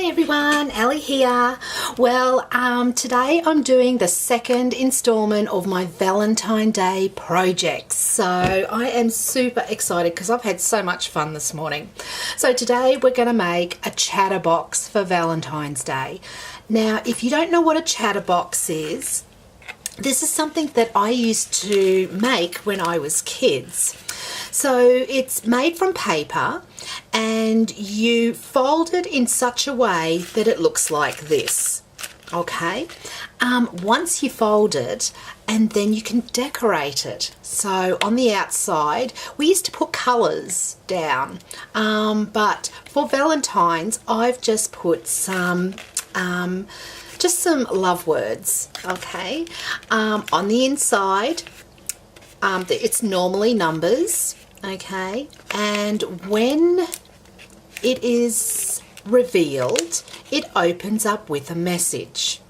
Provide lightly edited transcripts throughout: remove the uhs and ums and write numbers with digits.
everyone, Ali here. Well, today I'm doing the second installment of my Valentine Day project. So I am super excited because I've had so much fun this morning. So today we're going to make a chatterbox for Valentine's Day. Now, if you don't know what a chatterbox is, this is something that I used to make when I was kids. So it's made from paper and you fold it in such a way that it looks like this. Okay, once you fold it, and then you can decorate it. So on the outside, we used to put colours down, but for Valentine's, I've just put some love words. Okay, on the inside, it's normally numbers. Okay, and when it is revealed, it opens up with a message.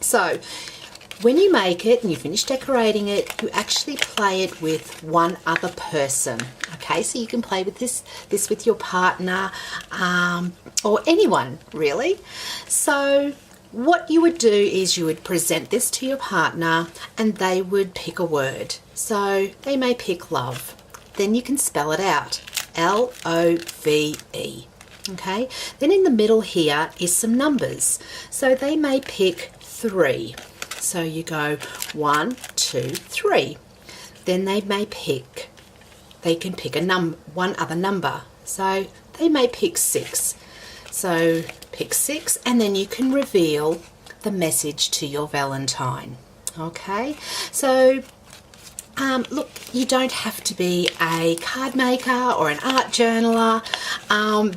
So when you make it and you finish decorating it, you actually play it with one other person. Okay, so you can play with this with your partner, or anyone really. So what you would do is you would present this to your partner and they would pick a word. So they may pick love. Then you can spell it out, L-O-V-E. Okay, then in the middle here is some numbers. So they may pick 3. So you go 1, 2, 3. Then they can pick one other number. So they may pick 6. So pick 6, and then you can reveal the message to your Valentine. Okay, so look, you don't have to be a card maker or an art journaler.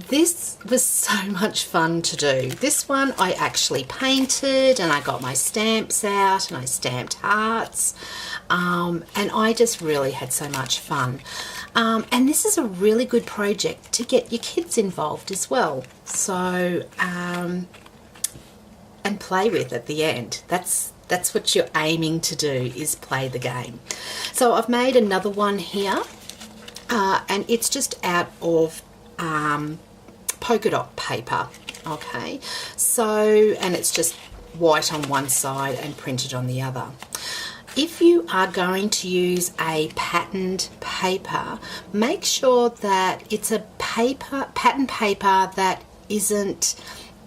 This was so much fun to do. This one I actually painted and I got my stamps out and I stamped hearts, and I just really had so much fun. And this is a really good project to get your kids involved as well. So, and play with at the end. That's what you're aiming to do, is play the game. So I've made another one here, and it's just out of polka dot paper. Okay, so, and it's just white on one side and printed on the other. If you are going to use a patterned paper, make sure that it's a pattern paper that isn't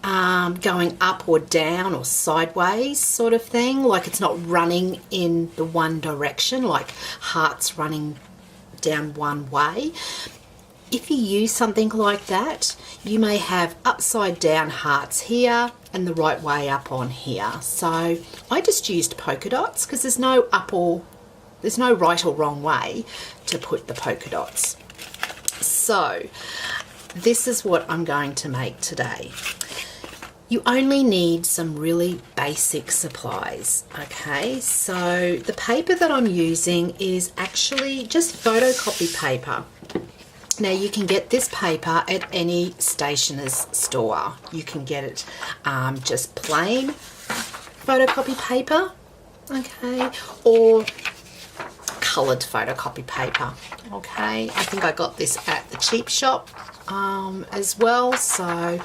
going up or down or sideways sort of thing, like it's not running in the one direction, like hearts running down one way. If you use something like that, you may have upside down hearts here and the right way up on here. So I just used polka dots because there's no right or wrong way to put the polka dots. So this is what I'm going to make today. You only need some really basic supplies. Okay, so the paper that I'm using is actually just photocopy paper. Now you can get this paper at any stationer's store. You can get it just plain photocopy paper, okay, or coloured photocopy paper. Okay, I think I got this at the cheap shop as well. So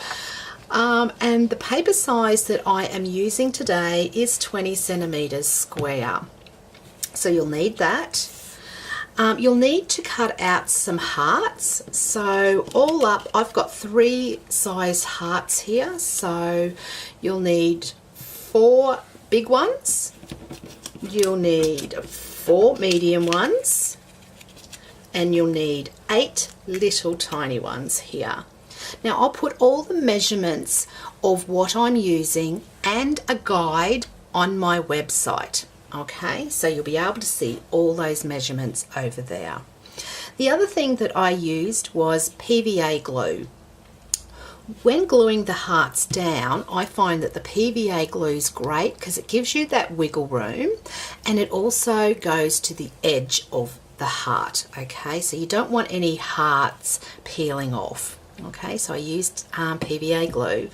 and the paper size that I am using today is 20 centimeters square. So you'll need that. You'll need to cut out some hearts. So all up, I've got 3 size hearts here. So you'll need 4 big ones. You'll need 4 medium ones. And you'll need 8 little tiny ones here. Now I'll put all the measurements of what I'm using and a guide on my website. Okay, so you'll be able to see all those measurements over there. The other thing that I used was PVA glue. When gluing the hearts down, I find that the PVA glue is great because it gives you that wiggle room, and it also goes to the edge of the heart. Okay, so you don't want any hearts peeling off. Okay, so I used PVA glue.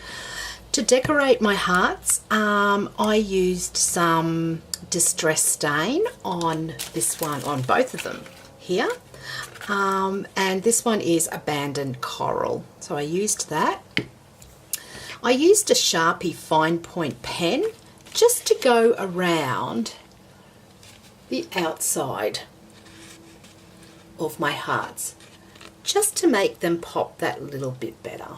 To decorate my hearts, I used some distress stain on this one, on both of them here, and this one is abandoned coral, so I used that. I used a Sharpie fine point pen just to go around the outside of my hearts, just to make them pop that little bit better.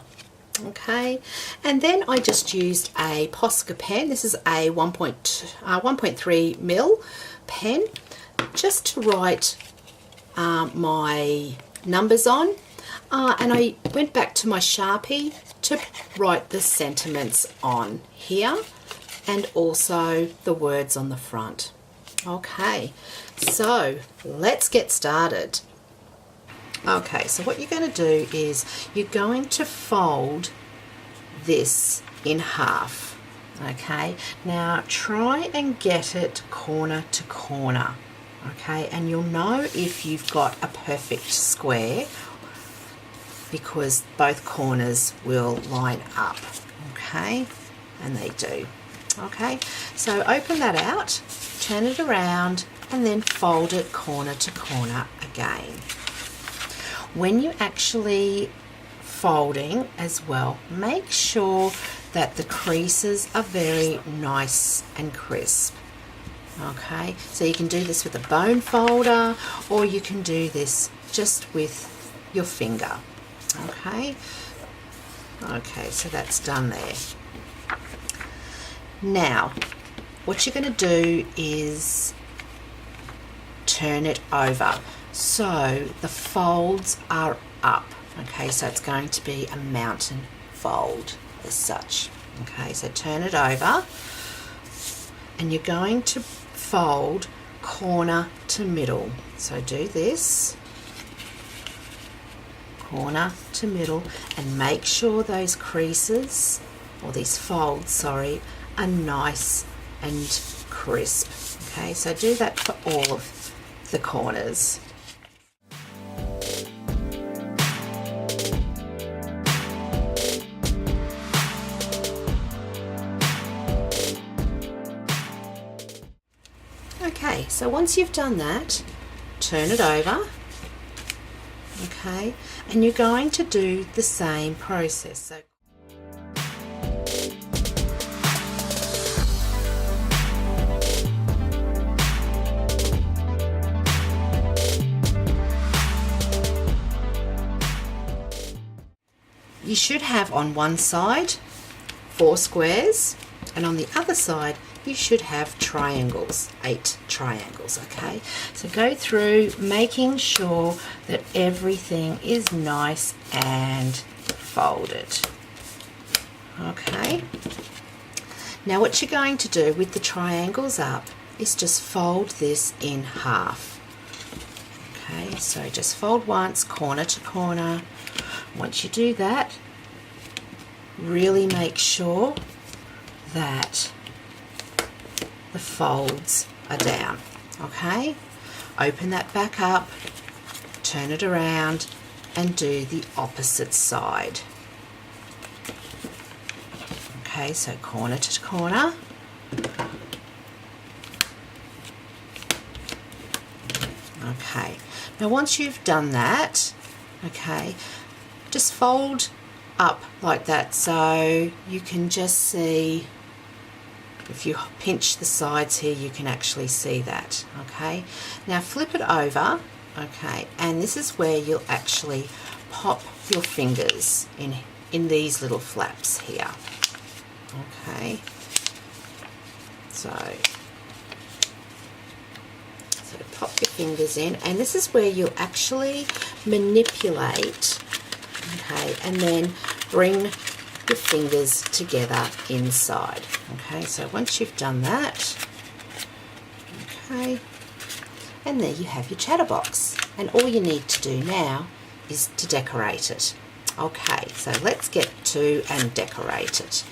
Okay, and then I just used a Posca pen. This is a 1.3 mil pen, just to write my numbers on, and I went back to my Sharpie to write the sentiments on here and also the words on the front. Okay, so let's get started. Okay, so what you're going to do is you're going to fold this in half. Okay, now try and get it corner to corner. Okay, and you'll know if you've got a perfect square because both corners will line up. Okay, and they do. Okay, so open that out, turn it around, and then fold it corner to corner again. When you're actually folding as well, make sure that the creases are very nice and crisp. Okay, so you can do this with a bone folder, or you can do this just with your finger. Okay, so that's done there. Now, what you're going to do is turn it over so the folds are up. Okay, so it's going to be a mountain fold as such. Okay, so turn it over, and you're going to fold corner to middle. So do this, corner to middle, and make sure those creases, or these folds, sorry, are nice and crisp. Okay, so do that for all of the corners. Okay, so once you've done that, turn it over. Okay, and you're going to do the same process. So you should have on one side 4 squares, and on the other side you should have triangles, 8 triangles. Okay, so go through making sure that everything is nice and folded. Okay, now what you're going to do with the triangles up is just fold this in half. Okay, so just fold once, corner to corner. Once you do that, really make sure that the folds are down. Okay, open that back up, turn it around, and do the opposite side. Okay, so corner to corner. Okay, now once you've done that, okay, just fold up like that so you can just see. If you pinch the sides here, you can actually see that. Okay, now flip it over. Okay, and this is where you'll actually pop your fingers in these little flaps here. Okay, so pop your fingers in, and this is where you'll actually manipulate. Okay, and then bring your fingers together inside. Okay, so once you've done that, okay, and there you have your chatterbox, and all you need to do now is to decorate it. Okay, so let's get to and decorate it.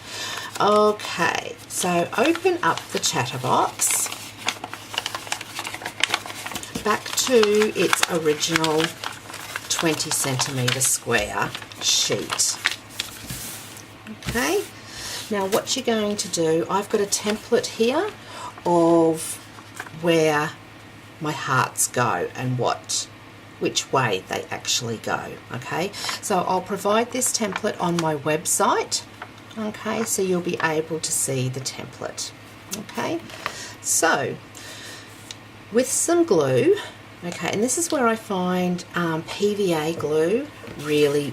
Okay, so open up the chatterbox back to its original 20 centimetre square sheet. Okay, now what you're going to do, I've got a template here of where my hearts go and which way they actually go. Okay, so I'll provide this template on my website. Okay, so you'll be able to see the template. Okay, so with some glue, okay, and this is where I find PVA glue really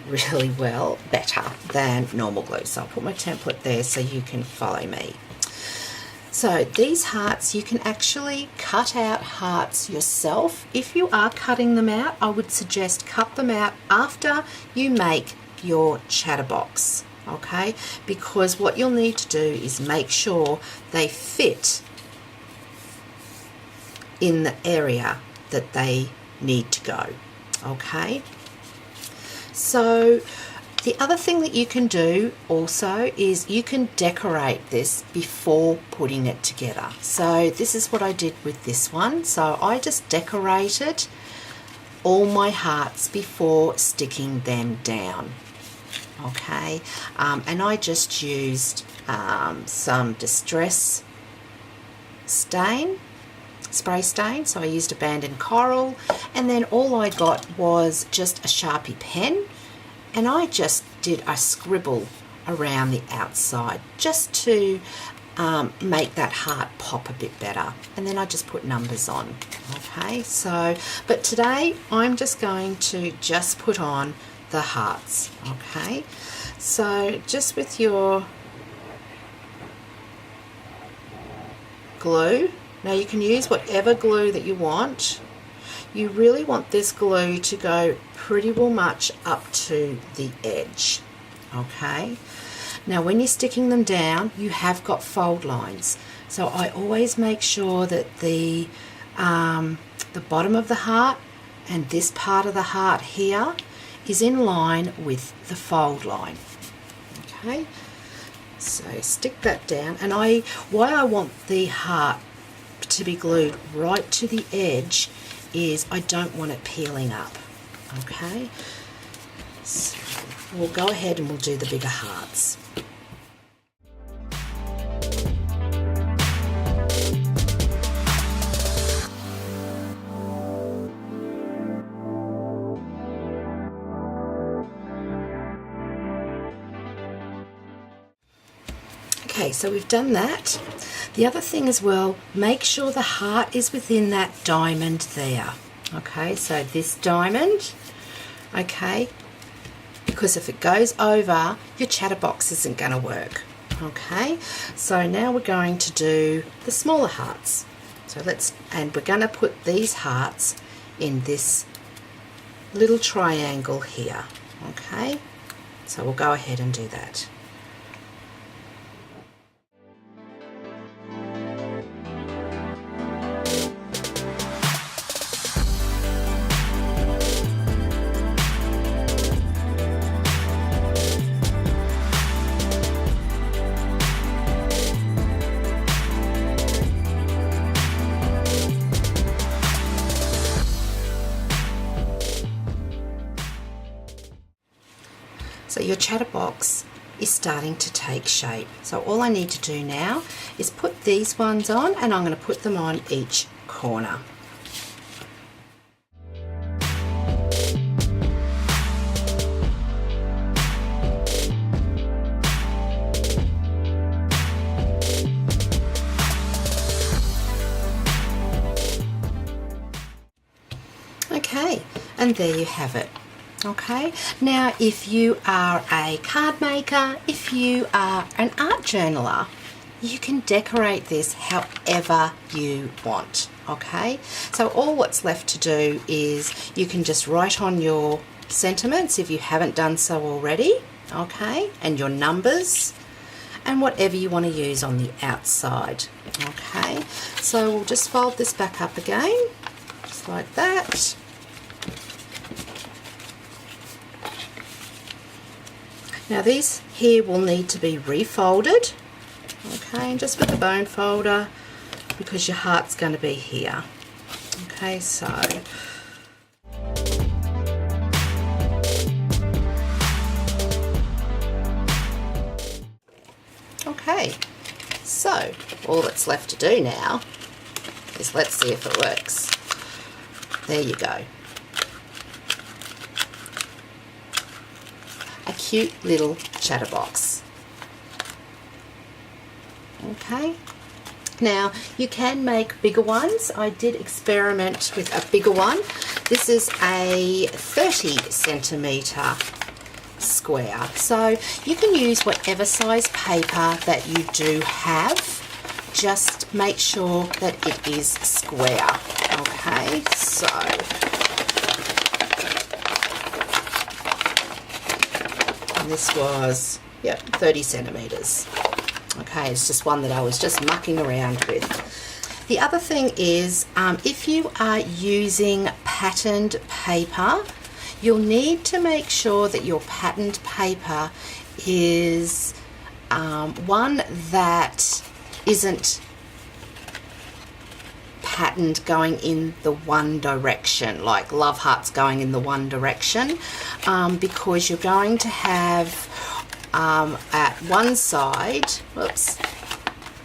better than normal glue. So I'll put my template there so you can follow me. So these hearts, you can actually cut out hearts yourself. If you are cutting them out, I would suggest cut them out after you make your chatterbox, okay? Because what you'll need to do is make sure they fit in the area that they need to go, okay? So the other thing that you can do also is you can decorate this before putting it together. So this is what I did with this one. So I just decorated all my hearts before sticking them down, okay? And I just used some distress spray stain. So I used abandoned coral, and then all I got was just a Sharpie pen, and I just did a scribble around the outside just to make that heart pop a bit better, and then I just put numbers on. Okay, so but today I'm just going to just put on the hearts. Okay, so just with your glue, now you can use whatever glue that you want. You really want this glue to go pretty well much up to the edge, okay? Now when you're sticking them down, you have got fold lines. So I always make sure that the bottom of the heart and this part of the heart here is in line with the fold line, okay? So stick that down, and why I want the heart to be glued right to the edge is I don't want it peeling up, okay? So we'll go ahead and we'll do the bigger hearts. Okay, so we've done that. The other thing as well, make sure the heart is within that diamond there. Okay, so this diamond, okay, because if it goes over, your chatterbox isn't going to work. Okay, so now we're going to do the smaller hearts. So we're going to put these hearts in this little triangle here. Okay, so we'll go ahead and do that. So your chatterbox is starting to take shape. So all I need to do now is put these ones on, and I'm going to put them on each corner. Okay, and there you have it. Okay, now if you are a card maker, if you are an art journaler, you can decorate this however you want. Okay, so all what's left to do is you can just write on your sentiments if you haven't done so already, okay, and your numbers and whatever you want to use on the outside. Okay, so we'll just fold this back up again, just like that. Now these here will need to be refolded, okay, and just with the bone folder, because your heart's going to be here. Okay, so okay, so all that's left to do now is let's see if it works. There you go. A cute little chatterbox. Okay. Now you can make bigger ones. I did experiment with a bigger one. This is a 30 centimetre square. So you can use whatever size paper that you do have. Just make sure that it is square. Okay, so and this was 30 centimetres. Okay, it's just one that I was just mucking around with. The other thing is, if you are using patterned paper, you'll need to make sure that your patterned paper is one that isn't patterned going in the one direction, like love hearts going in the one direction, because you're going to have at one side,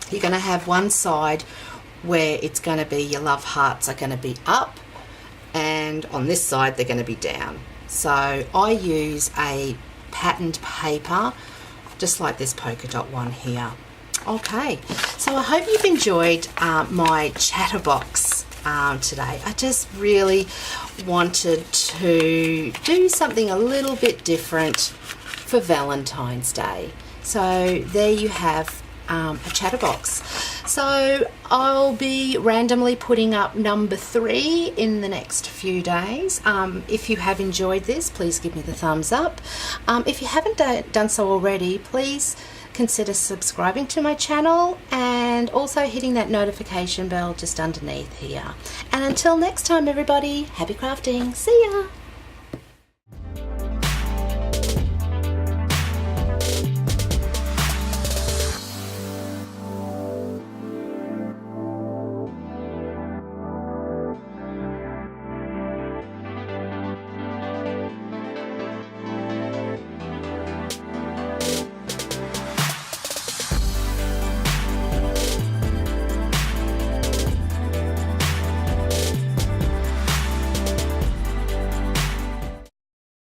you're going to have one side where it's going to be your love hearts are going to be up, and on this side they're going to be down. So I use a patterned paper just like this polka dot one here. Okay, so I hope you've enjoyed my chatterbox today. I just really wanted to do something a little bit different for Valentine's Day. So there you have a chatterbox. So I'll be randomly putting up number 3 in the next few days. If you have enjoyed this, please give me the thumbs up. If you haven't done so already, please consider subscribing to my channel and also hitting that notification bell just underneath here. And until next time, everybody, happy crafting. See ya!